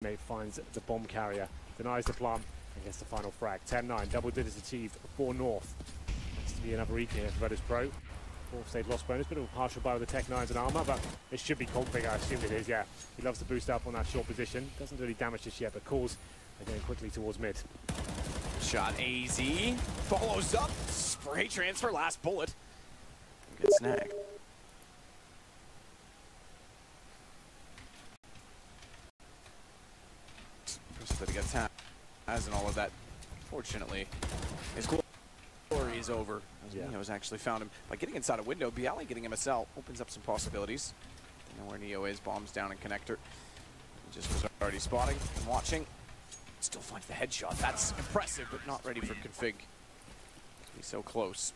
teammate finds the bomb carrier, denies the plant, and gets the final frag. 10-9, double digits achieved for North. Needs to be another EK here for Virtus.Pro. Fourth stage loss bonus, bit of a partial buy with the Tech 9s and armor, but it should be config, I assume it is, yeah. He loves to boost up on that short position. Doesn't do any damage just yet, but calls are going quickly towards mid. Shot AZ, follows up, spray transfer, last bullet. Good snag. That he gets has and all of that. Fortunately, his glory is over. As Neo's actually found him by getting inside a window. Bo1 getting MSL opens up some possibilities. They know where Neo is. Bombs down in connector. He just was already spotting and watching. Still finds the headshot. That's impressive, but not ready for config. He's so close.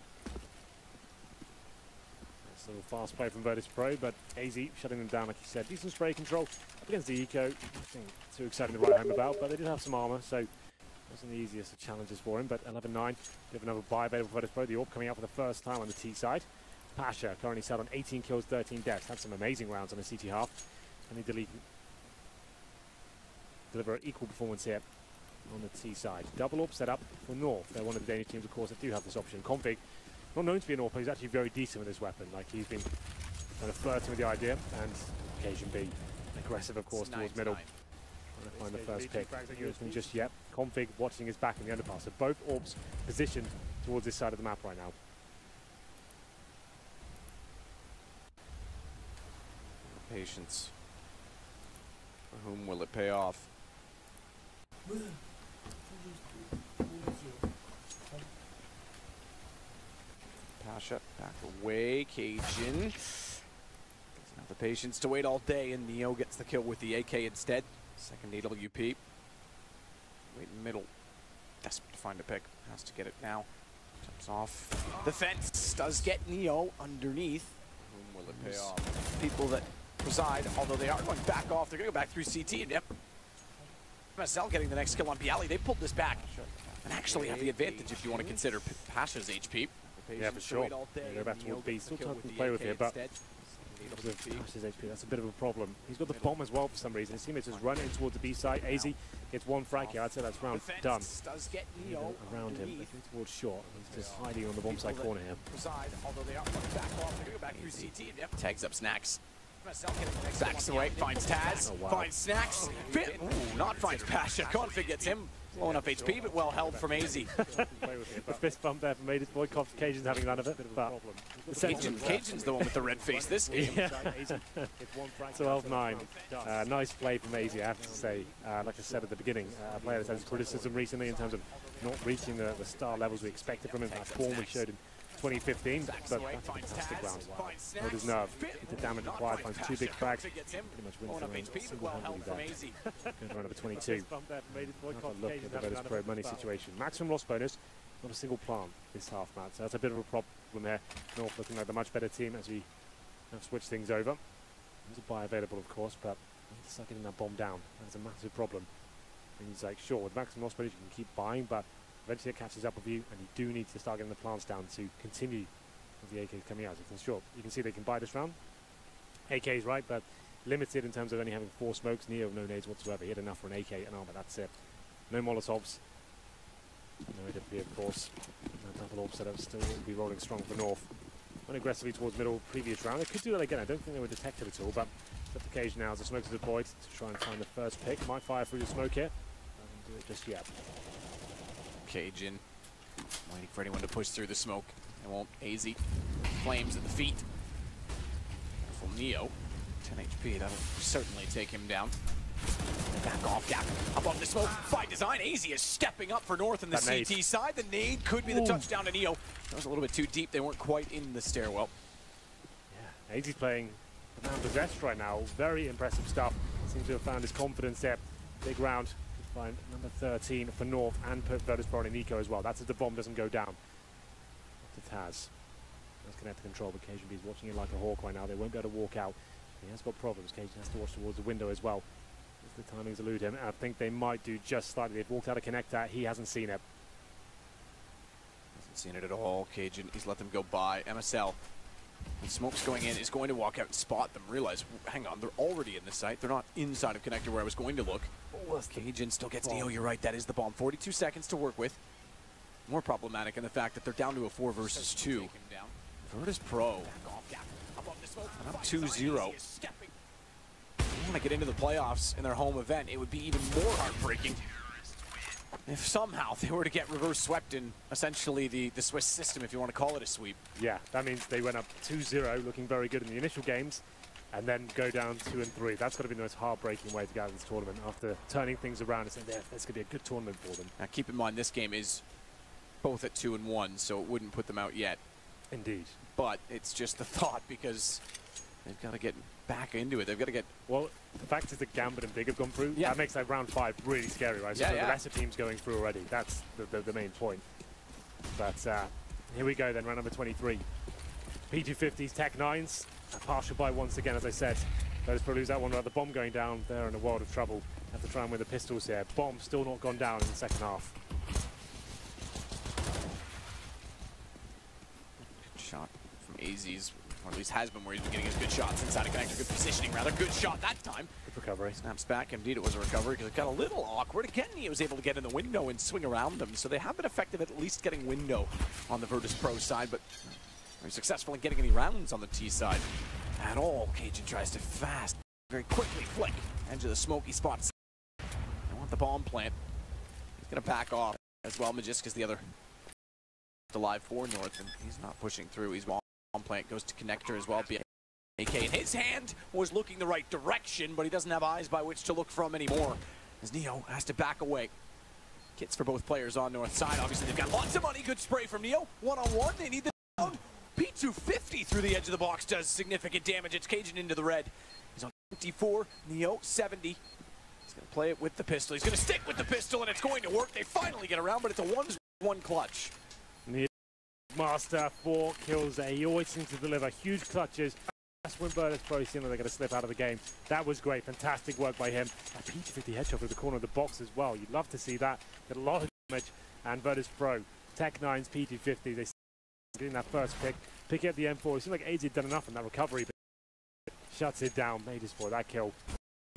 Nice little fast play from Virtus.Pro, but AZ shutting them down, like you said. Decent spray control up against the eco. Nothing too exciting to write home about, but they did have some armor, so wasn't the easiest of challenges for him. But 11-9, we have another buy available for Virtus.Pro. The AWP coming out for the first time on the T side. Pasha currently sat on 18 kills, 13 deaths. Had some amazing rounds on the CT half. And he deliver an equal performance here on the T side. Double AWP set up for North. They're one of the Danish teams, of course, that do have this option. Config, not known to be an AWP, but he's actually very decent with his weapon. Like, he's been kind of flirting with the idea, and occasion B. Aggressive, of course, towards middle. Trying to find the first pick. Not just yet. Config watching his back in the underpass. So both AWPs positioned towards this side of the map right now. Patience. For whom will it pay off? Pasha back away. Cajun doesn't have the patience to wait all day, and Neo gets the kill with the AK instead. Second AWP. Wait in middle. Desperate to find a pick. Has to get it now. Jumps off the fence. Does get Neo underneath. Whom will it pay off? People that preside, although they are going back off. They're going to go back through CT. And yep. MSL getting the next kill on Bo1. They pulled this back and actually have the advantage if you want to consider Pasha's HP. Yeah, for sure. They're back towards B. Still tough to play with here, but with Pasha's HP, that's a bit of a problem. He's got the bomb as well for some reason. His teammates just run in towards the B side. AZ gets one frag here. I'd say that's round done. Around him, towards short. He's just hiding on the bomb side corner here. Tags up Snacks. Backs away, finds Taz, finds Snacks, ooh, not finds Pasha. Config gets him, low enough HP, but well held from AZ. The fist bump there from Made Boy. Cajun's having none of it, but Cajun's the one with the red face this game. Yeah. 12-9. Nice play from AZ, I have to say. Like I said at the beginning, a player that's had his criticism recently in terms of not reaching the star levels we expected from him. That form we showed in 2015, but that's a fantastic round. Hold his nerve, get the damage required, finds two big frags, pretty much wins the round single-handedly there. Going to run over 22. Have a look at the Virtus.Pro money situation. Maximum loss bonus, not a single plant this half match, so that's a bit of a problem there. North looking like the much better team as we have switched things over. There's a buy available, of course, but he's stuck getting that bomb down. That's a massive problem. And he's like, sure, with maximum loss bonus you can keep buying, but eventually it catches up with you, and you do need to start getting the plants down to continue with the AKs coming out. So you can see they can buy this round. AKs, right, but limited in terms of only having 4 smokes. Neo, no nades whatsoever. He had enough for an AK and armor, that's it. No Molotovs. No AWP, of course. That double AWP setup still will be rolling strong for North. Went aggressively towards middle previous round. They could do that again. I don't think they were detected at all, but it's up to Cage now as the smokes are deployed to try and find the first pick. Might fire through the smoke here. Doesn't do it just yet. Cajun waiting for anyone to push through the smoke. It won't. AZ flames at the feet. Careful Neo. 10 HP. That'll certainly take him down. Back off gap. Above the smoke. By design. AZ is stepping up for North in the CT side. The nade could be the touchdown to Neo. That was a little bit too deep. They weren't quite in the stairwell. Yeah, AZ's playing the man possessed right now. Very impressive stuff. Seems to have found his confidence there. Big round. Find number 13 for North and put Virtus.Pro in Eco as well. That's if the bomb doesn't go down. To Taz. That's connected control, but Cajun is watching it like a hawk right now. They won't be able to walk out. He has got problems. Cajun has to watch towards the window as well. If the timings elude him, I think they might do just slightly. They've walked out of connector. He hasn't seen it. Hasn't seen it at all. Cajun, he's let them go by. MSL And Smoke's going in, is going to walk out and spot them. Realize, hang on, they're already in the site. They're not inside of connector where I was going to look. Cajun still gets Neo, you're right, that is the bomb. 42 seconds to work with. More problematic in the fact that they're down to a 4 versus 2. Virtus.Pro up 2-0. Want to get into the playoffs in their home event. It would be even more heartbreaking if somehow they were to get reverse swept in essentially the Swiss system, if you want to call it a sweep. Yeah, that means they went up 2-0, looking very good in the initial games, and then go down 2-3. That's got to be the most heartbreaking way to get out of this tournament after turning things around and saying, yeah, this could be a good tournament for them. Now keep in mind, this game is both at 2-1, so it wouldn't put them out yet. Indeed. But it's just the thought, because they've got to get back into it. They've got to get... Well, the fact is that Gambit and Big have gone through. Yeah. That makes that round 5 really scary, right? So the rest of the teams going through already. That's the main point. But here we go then, round number 23. P250s, Tech 9s. A partial buy once again, as I said. Virtus.Pro lose that one without the bomb going down. They're in a world of trouble. Have to try and win the pistols here. Bomb still not gone down in the second half. Good shot from AZ's, or at least has been, where he's been getting his good shots inside of connector. Good positioning, rather. Good shot that time. Good recovery. Snaps back. Indeed, it was a recovery because it got a little awkward. Again, he was able to get in the window and swing around them. So they have been effective at least getting window on the Virtus.Pro side, but very successful in getting any rounds on the T side at all. Cajun tries to fast, very quickly flick edge of the smoky spots. They want the bomb plant. He's going to back off as well. Magiska's the other alive for North, and he's not pushing through. He's bomb plant goes to connector as well. AK in his hand was looking the right direction, but he doesn't have eyes by which to look from anymore, as Neo has to back away. Kits for both players on North side. Obviously, they've got lots of money. Good spray from Neo. One-on-one. They need the down. P250 through the edge of the box does significant damage. It's Cajun into the red. He's on 54. Neo 70. He's going to play it with the pistol. He's going to stick with the pistol, and it's going to work. They finally get around, but it's a 1-1 clutch. Master 4 kills there. He always seems to deliver huge clutches. That's when Virtus.Pro seem like they're going to slip out of the game. That was great. Fantastic work by him. A P250 headshot through the corner of the box as well. You'd love to see that. Got a lot of damage. And Virtus.Pro, Tech 9's P250. They getting that first pick up the M4. It seemed like AZ had done enough in that recovery, but shuts it down. Made his for that kill.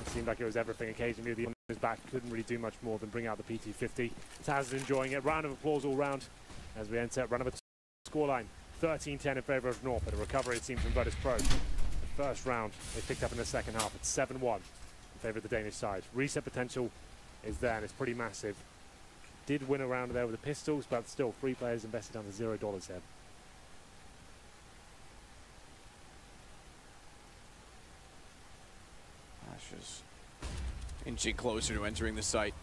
It seemed like it was everything. Occasionally the on his back couldn't really do much more than bring out the P250. Taz is enjoying it. Round of applause all round as we enter round number 2. Scoreline 13-10 in favour of North, but a recovery it seems from Virtus.Pro. The first round they picked up in the second half. It's 7-1 in favour of the Danish side. Reset potential is there and it's pretty massive. Did win a round there with the pistols, but still 3 players invested under $0 here. Ashes inching closer to entering the site.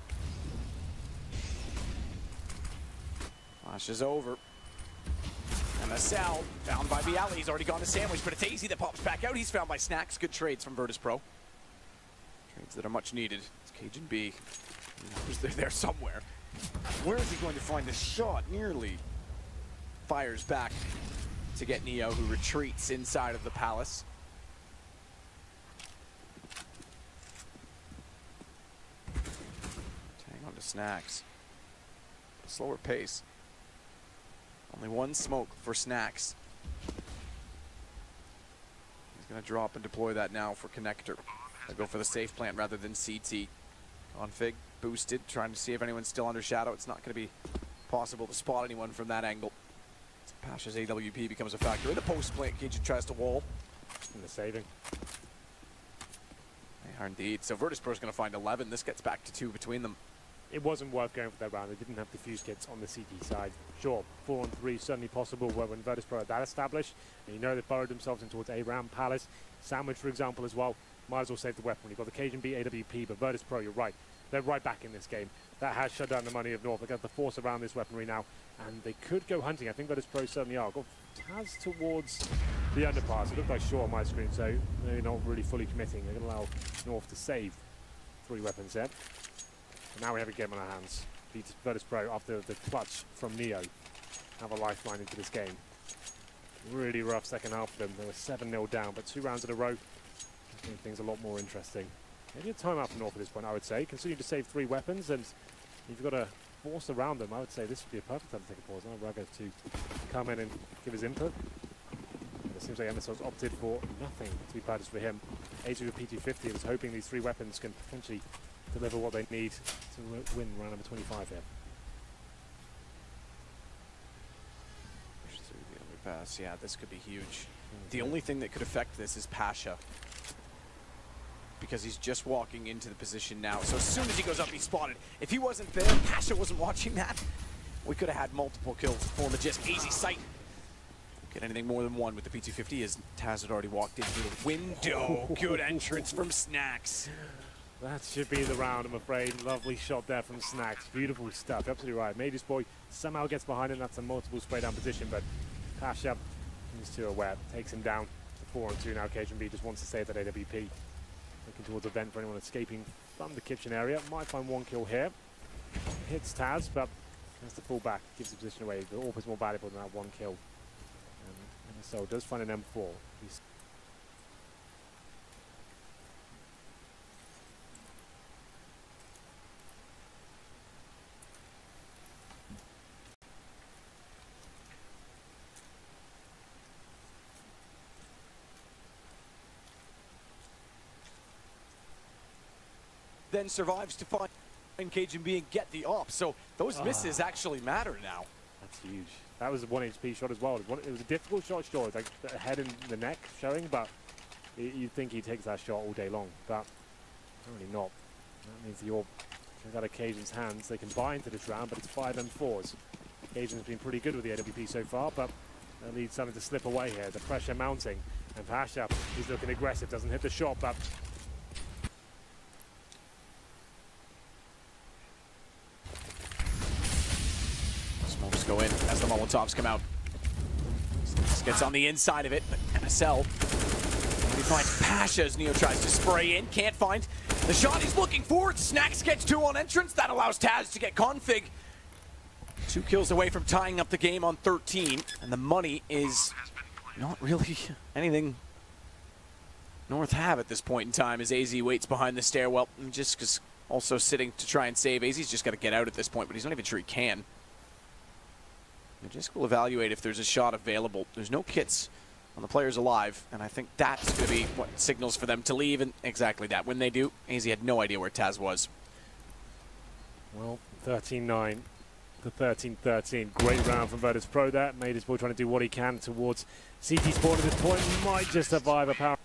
Flash is over. And a cell found by Bialy. He's already gone to sandwich, but it's AZ that pops back out. He's found by Snacks. Good trades from Virtus.Pro. Trades that are much needed. It's Cajun B. They're there somewhere. Where is he going to find this shot? Nearly fires back to get Neo, who retreats inside of the palace. Hang on to Snacks. Slower pace. Only one smoke for Snacks. He's going to drop and deploy that now for connector. They'll go for the safe plant rather than CT. Config boosted, trying to see if anyone's still under shadow. It's not going to be possible to spot anyone from that angle. Pasha's AWP becomes a factor. In the post plant, Cajun tries to wall. And the saving. They are indeed. So Virtus.Pro is going to find 11. This gets back to 2 between them. It wasn't worth going for that round. They didn't have defuse kits on the CT side. Sure, 4-on-3 certainly possible when Virtus.Pro are that established. And you know they've burrowed themselves in towards A-Ram, Palace, Sandwich, for example, as well. Might as well save the weapon. You've got the Cajun B, AWP, but Virtus.Pro, you're right. They're right back in this game. That has shut down the money of North. They've got the force around this weaponry now. And they could go hunting. I think Virtus.Pro certainly are. Got Taz towards the underpass. It looked like Shaw on my screen, so they're not really fully committing. They're going to allow North to save 3 weapons there. And now we have a game on our hands. Virtus.Pro, after the clutch from Neo, have a lifeline into this game. Really rough second half for them. They were 7-0 down, but 2 rounds in a row, making things a lot more interesting. Maybe a timeout for North at this point, I would say. Continue to save 3 weapons, and if you've got a force around them, I would say this would be a perfect time to take a pause. Now Raga to come in and give his input. And the seems like MSL's opted for nothing to be practiced for him. AZ with P250 is hoping these three weapons can potentially deliver what they need to win round number 25 here. Push through the underpass. Yeah, this could be huge. The only thing that could affect this is Pasha, because he's just walking into the position now. So as soon as he goes up, he's spotted. If he wasn't there, Pasha wasn't watching that, we could have had multiple kills for Magist. Easy sight. Get anything more than one with the P250 as Taz had already walked in through the window. Good entrance from Snacks. That should be the round, I'm afraid. Lovely shot there from Snacks. Beautiful stuff. Absolutely right. Mage's Boy somehow gets behind him. That's a multiple spray down position, but Pasha is too aware. Takes him down to 4-2 now. KGB just wants to save that AWP. Looking towards a vent for anyone escaping from the kitchen area. Might find one kill here. Hits Taz, but has to fall back. Gives the position away. The AWP is more valuable than that one kill. So does find an M4. Then survives to find Cajun B and get the op. So those misses actually matter now. That's huge. That was a 1 HP shot as well. It was a difficult shot, sure. Like the head and the neck showing, but you'd think he takes that shot all day long. But apparently not. That means the AWP goes out of Cajun's hands. They can buy into this round, but it's 5 M4s. Cajun's been pretty good with the AWP so far, but they'll need something to slip away here. The pressure mounting. And Pasha, he's looking aggressive. Doesn't hit the shot, but Smokes go in as the Molotovs come out. This gets on the inside of it, but MSL. We find Pasha as Neo tries to spray in. Can't find the shot he's looking for. Snacks gets 2 on entrance. That allows Taz to get config. 2 kills away from tying up the game on 13. And the money is not really anything North have at this point in time as AZ waits behind the stairwell. Just because also sitting to try and save. AZ's just got to get out at this point, but he's not even sure he can. Magisk will evaluate if there's a shot available. There's no kits on the players alive, and I think that's going to be what signals for them to leave, and exactly that. When they do, AZ had no idea where Taz was. Well, 13-9 to 13-13. Great round from Virtus.Pro there. Mage's Boy trying to do what he can towards CT spawn at this point. Might just survive a power.